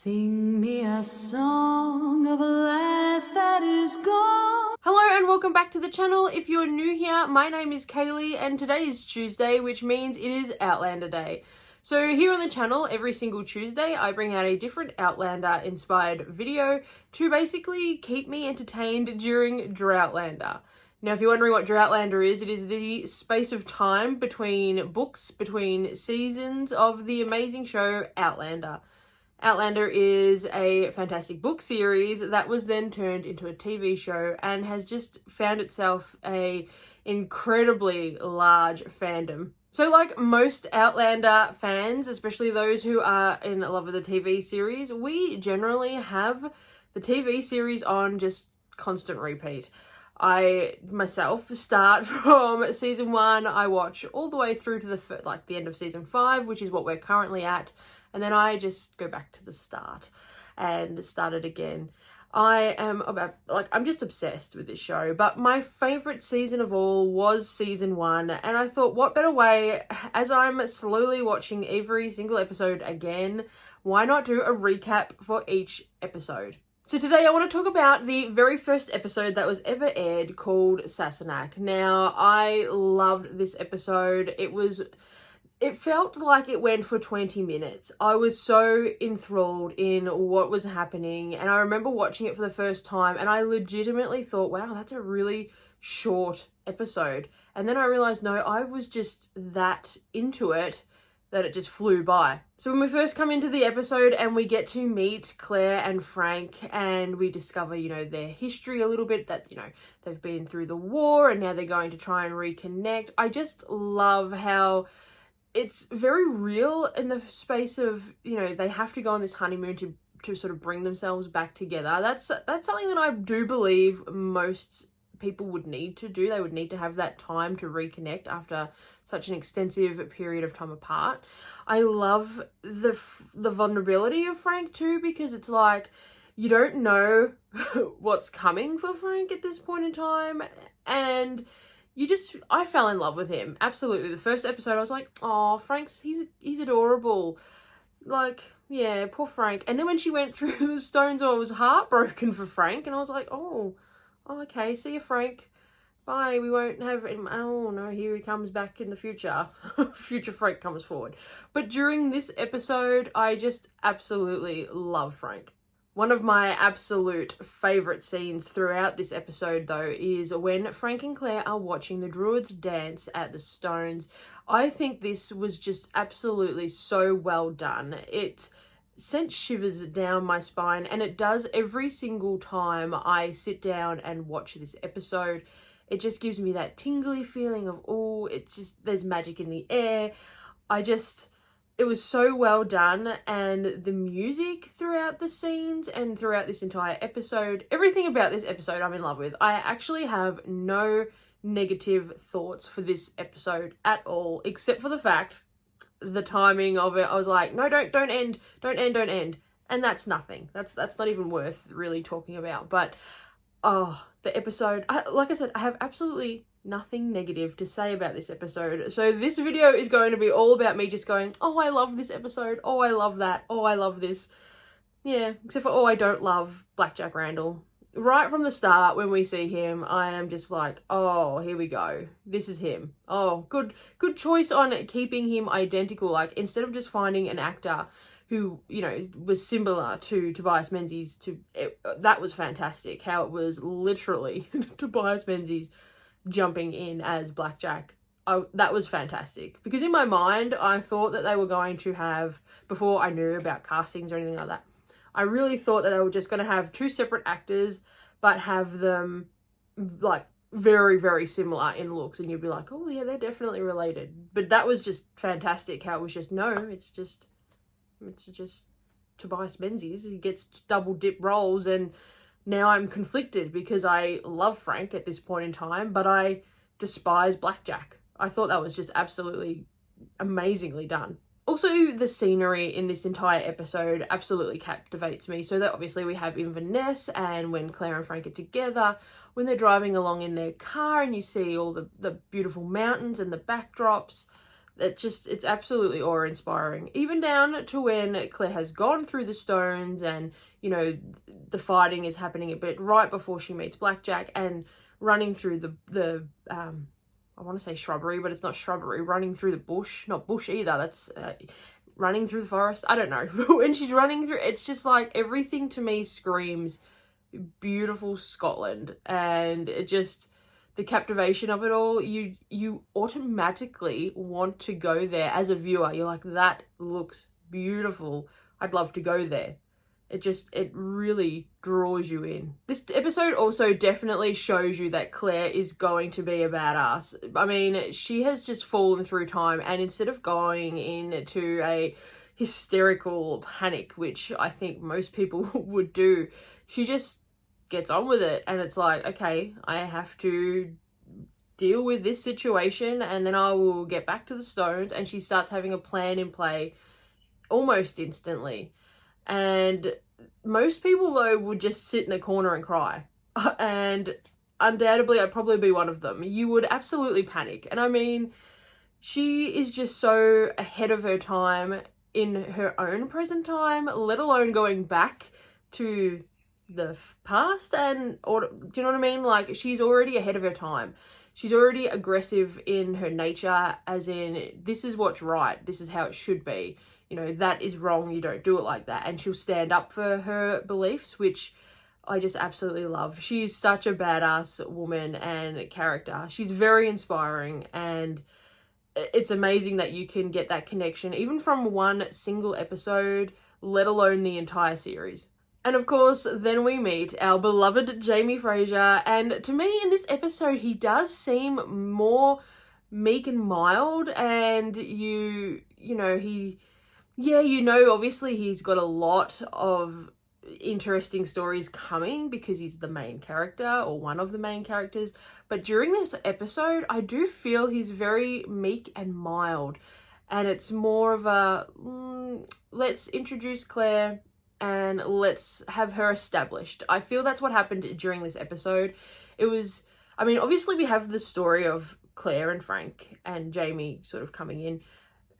Sing me a song of a lass that is gone. Hello and welcome back to the channel. If you're new here, my name is Kaylee and today is Tuesday, which means it is Outlander Day. So here on the channel, every single Tuesday, I bring out a different Outlander inspired video to basically keep me entertained during Droughtlander. Now, if you're wondering what Droughtlander is, it is the space of time between books, between seasons of the amazing show Outlander. Outlander is a fantastic book series that was then turned into a TV show and has just found itself a incredibly large fandom. So like most Outlander fans, especially those who are in love with the TV series, we generally have the TV series on just constant repeat. I myself start from season 1, I watch all the way through to the end of season 5, which is what we're currently at. And then I just go back to the start and start it again. I'm just obsessed with this show. But my favourite season of all was season 1. And I thought, what better way, as I'm slowly watching every single episode again, why not do a recap for each episode? So today I want to talk about the very first episode that was ever aired called Sassenach. Now, I loved this episode. It felt like it went for 20 minutes. I was so enthralled in what was happening, and I remember watching it for the first time and I legitimately thought, wow, that's a really short episode. And then I realized, no, I was just that into it that it just flew by. So when we first come into the episode and we get to meet Claire and Frank and we discover, their history a little bit, that, they've been through the war and now they're going to try and reconnect. I just love how it's very real in the space of, they have to go on this honeymoon to sort of bring themselves back together. That's something that I do believe most people would need to do. They would need to have that time to reconnect after such an extensive period of time apart. I love the vulnerability of Frank too, because it's like, you don't know what's coming for Frank at this point in time, and I fell in love with him. Absolutely. The first episode, I was like, oh, he's adorable. Like, yeah, poor Frank. And then when she went through the stones, I was heartbroken for Frank. And I was like, oh, okay, see you, Frank. Bye, we won't have him. Oh, no, here he comes back in the future. Future Frank comes forward. But during this episode, I just absolutely love Frank. One of my absolute favourite scenes throughout this episode, though, is when Frank and Claire are watching the Druids dance at the Stones. I think this was just absolutely so well done. It sent shivers down my spine, and it does every single time I sit down and watch this episode. It just gives me that tingly feeling of, oh, it's just, there's magic in the air. It was so well done, and the music throughout the scenes and throughout this entire episode, everything about this episode I'm in love with. I actually have no negative thoughts for this episode at all, except for the fact, the timing of it. I was like, no, don't end. And that's nothing. That's not even worth really talking about. But, oh, the episode, like I said, I have absolutely nothing negative to say about this episode. So this video is going to be all about me just going, oh, I love this episode. Oh, I love that. Oh, I love this. Yeah, except for, oh, I don't love Blackjack Randall. Right from the start, when we see him, I am just like, oh, here we go. This is him. Oh, good choice on keeping him identical. Like, instead of just finding an actor who, was similar to Tobias Menzies, that was fantastic. How it was literally Tobias Menzies jumping in as Blackjack. That was fantastic, because in my mind I thought that they were going to have, before I knew about castings or anything like that, I really thought that they were just going to have two separate actors but have them like very, very similar in looks, and you'd be like, oh yeah, they're definitely related. But that was just fantastic how it was just, no, it's just Tobias Menzies. He gets double dip roles, and now I'm conflicted because I love Frank at this point in time, but I despise Blackjack. I thought that was just absolutely amazingly done. Also, the scenery in this entire episode absolutely captivates me. So that obviously we have Inverness, and when Claire and Frank are together, when they're driving along in their car and you see all the beautiful mountains and the backdrops, it's absolutely awe-inspiring. Even down to when Claire has gone through the stones and, you know, the fighting is happening a bit right before she meets Blackjack, and running through the I want to say shrubbery, but it's not shrubbery, running through the bush, not bush either, that's running through the forest, I don't know. When she's running through, it's just like everything to me screams beautiful Scotland, and it just, the captivation of it all, you automatically want to go there as a viewer. You're like, that looks beautiful, I'd love to go there. It really draws you in. This episode also definitely shows you that Claire is going to be a badass. I mean, she has just fallen through time, and instead of going into a hysterical panic, which I think most people would do, she just gets on with it, and it's like, okay, I have to deal with this situation and then I will get back to the stones, and she starts having a plan in play almost instantly. And most people, though, would just sit in a corner and cry. And undoubtedly, I'd probably be one of them. You would absolutely panic. And I mean, she is just so ahead of her time in her own present time, let alone going back to the past. And, or, do you know what I mean? Like, she's already ahead of her time. She's already aggressive in her nature, as in, this is what's right. This is how it should be. You know, that is wrong, you don't do it like that. And she'll stand up for her beliefs, which I just absolutely love. She's such a badass woman and character. She's very inspiring, and it's amazing that you can get that connection even from one single episode, let alone the entire series. And of course, then we meet our beloved Jamie Fraser, and to me in this episode, he does seem more meek and mild, and you know, obviously he's got a lot of interesting stories coming because he's the main character, or one of the main characters. But during this episode, I do feel he's very meek and mild. And it's more of a, let's introduce Claire and let's have her established. I feel that's what happened during this episode. It was, I mean, obviously we have the story of Claire and Frank and Jamie sort of coming in.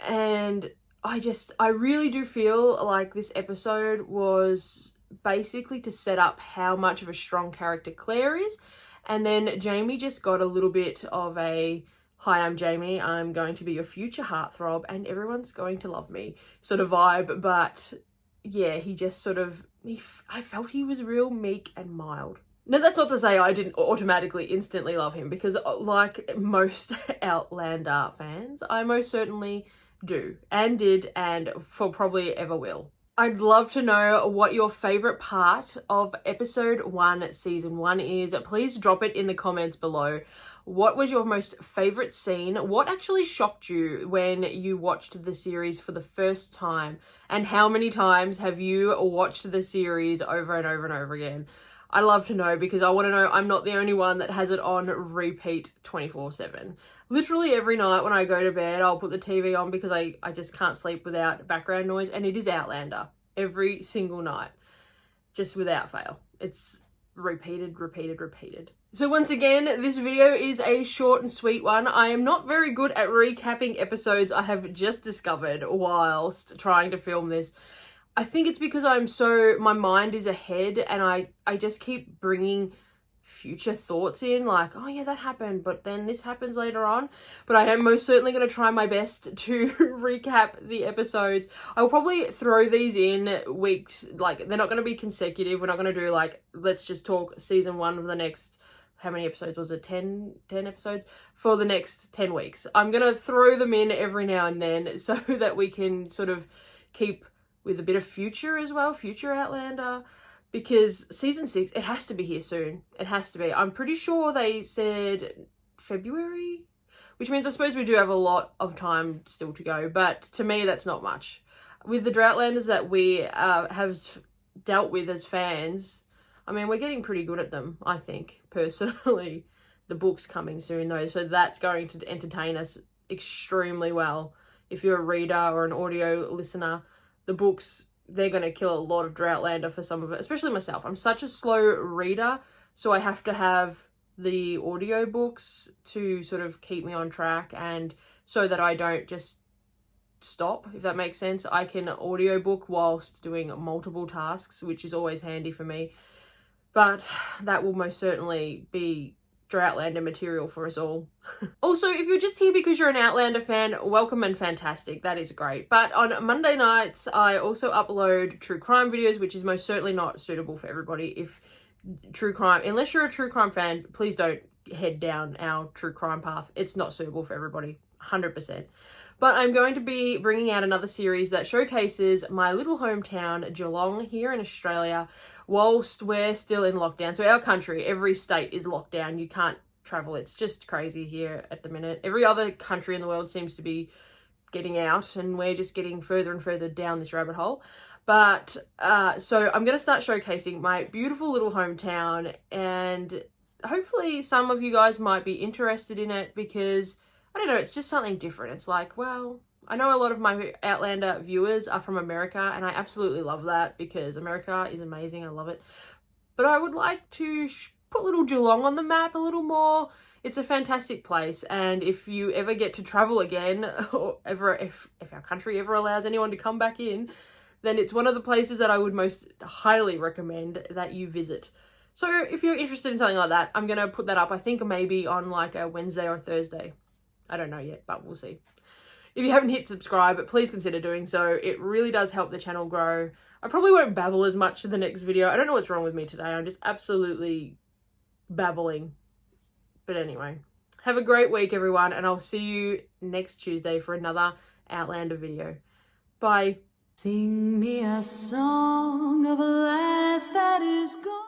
And I really do feel like this episode was basically to set up how much of a strong character Claire is. And then Jamie just got a little bit of a, hi, I'm Jamie, I'm going to be your future heartthrob and everyone's going to love me sort of vibe. But yeah, he just sort of, I felt he was real meek and mild. Now, that's not to say I didn't automatically instantly love him, because like most Outlander fans, I most certainly do and did, and for probably ever will. I'd love to know what your favorite part of episode 1 season 1 is. Please drop it in the comments below. What was your most favorite scene? What actually shocked you when you watched the series for the first time? And how many times have you watched the series over and over and over again? I love to know, because I want to know I'm not the only one that has it on repeat 24/7. Literally every night when I go to bed, I'll put the TV on because I just can't sleep without background noise, and it is Outlander every single night, just without fail. It's repeated, repeated, repeated. So once again, this video is a short and sweet one. I am not very good at recapping episodes I have just discovered whilst trying to film this. I think it's because my mind is ahead, and I just keep bringing future thoughts in, like, oh yeah, that happened, but then this happens later on. But I am most certainly going to try my best to recap the episodes. I'll probably throw these in weeks, like, they're not going to be consecutive. We're not going to do, like, let's just talk season 1 of the next, how many episodes was it? 10 episodes for the next 10 weeks. I'm going to throw them in every now and then so that we can sort of keep with a bit of future as well, future Outlander, because season 6, it has to be here soon. It has to be. I'm pretty sure they said February, which means I suppose we do have a lot of time still to go, but to me, that's not much. With the Droughtlanders that we have dealt with as fans, I mean, we're getting pretty good at them, I think, personally. The book's coming soon, though, so that's going to entertain us extremely well. If you're a reader or an audio listener, the books, they're going to kill a lot of Droughtlander for some of it, especially myself. I'm such a slow reader, so I have to have the audio books to sort of keep me on track and so that I don't just stop, if that makes sense. I can audiobook whilst doing multiple tasks, which is always handy for me. But that will most certainly be Outlander material for us all. Also, if you're just here because you're an Outlander fan, welcome and fantastic. That is great. But on Monday nights, I also upload true crime videos, which is most certainly not suitable for everybody. If true crime, unless you're a true crime fan, please don't head down our true crime path. It's not suitable for everybody, 100%. But I'm going to be bringing out another series that showcases my little hometown, Geelong, here in Australia, whilst we're still in lockdown. So our country, every state is locked down. You can't travel. It's just crazy here at the minute. Every other country in the world seems to be getting out, and we're just getting further and further down this rabbit hole. But so I'm going to start showcasing my beautiful little hometown, and hopefully some of you guys might be interested in it because, I don't know, it's just something different. It's like, well, I know a lot of my Outlander viewers are from America, and I absolutely love that because America is amazing. I love it. But I would like to put little Geelong on the map a little more. It's a fantastic place, and if you ever get to travel again, or ever, if our country ever allows anyone to come back in, then it's one of the places that I would most highly recommend that you visit. So if you're interested in something like that, I'm going to put that up, I think maybe on like a Wednesday or Thursday. I don't know yet, but we'll see. If you haven't hit subscribe, please consider doing so. It really does help the channel grow. I probably won't babble as much in the next video. I don't know what's wrong with me today. I'm just absolutely babbling. But anyway, have a great week, everyone, and I'll see you next Tuesday for another Outlander video. Bye. Sing me a song of a lass that is gone.